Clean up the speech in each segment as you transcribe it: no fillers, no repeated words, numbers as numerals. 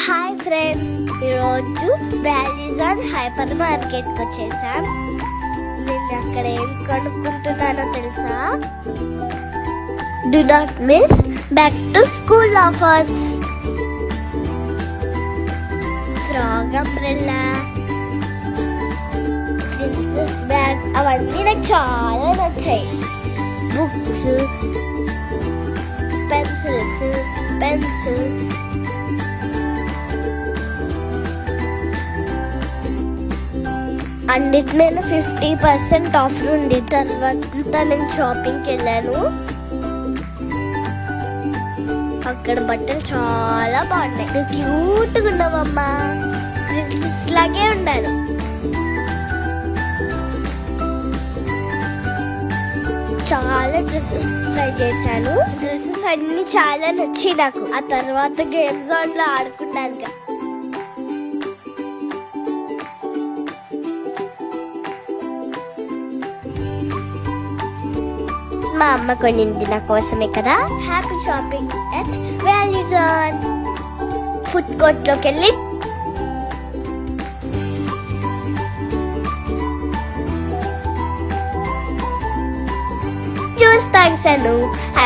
Hi friends, ఈరోజు వాల్యూజాన్ hyper మార్కెట్కి వచ్చేసాం. నేను అక్కడ ఏం కొనుక్కుంటున్నానో తెలుసా? Do not miss back to school offers. Frog umbrella, princess bag, అవన్నీ నాకు చాలా నచ్చాయి. బుక్స్, పెన్సిల్స్, పెన్స్, అన్నిటి మీద 50% ఆఫర్ ఉంది. తర్వాత నేను షాపింగ్కి వెళ్ళాను. అక్కడ బట్టలు చాలా బాగున్నాయి. నువ్వు క్యూట్గా ఉన్నావమ్మా, ప్రిన్సెస్ లాగే ఉన్నాను. చాలా డ్రెస్సెస్ ట్రై చేశాను. డ్రెస్సెస్ అన్ని చాలా నచ్చాయి నాకు. ఆ తర్వాత గేమ్ జోన్ లో ఆడుకున్నాను. మా అమ్మ కొనింది నా కోసమే కదా. Happy shopping at Value Zone. Food court లోకి వెళ్ళి జ్యూస్ తాగేశాను.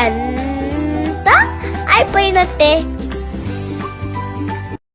అంతా అయిపోయినట్టే.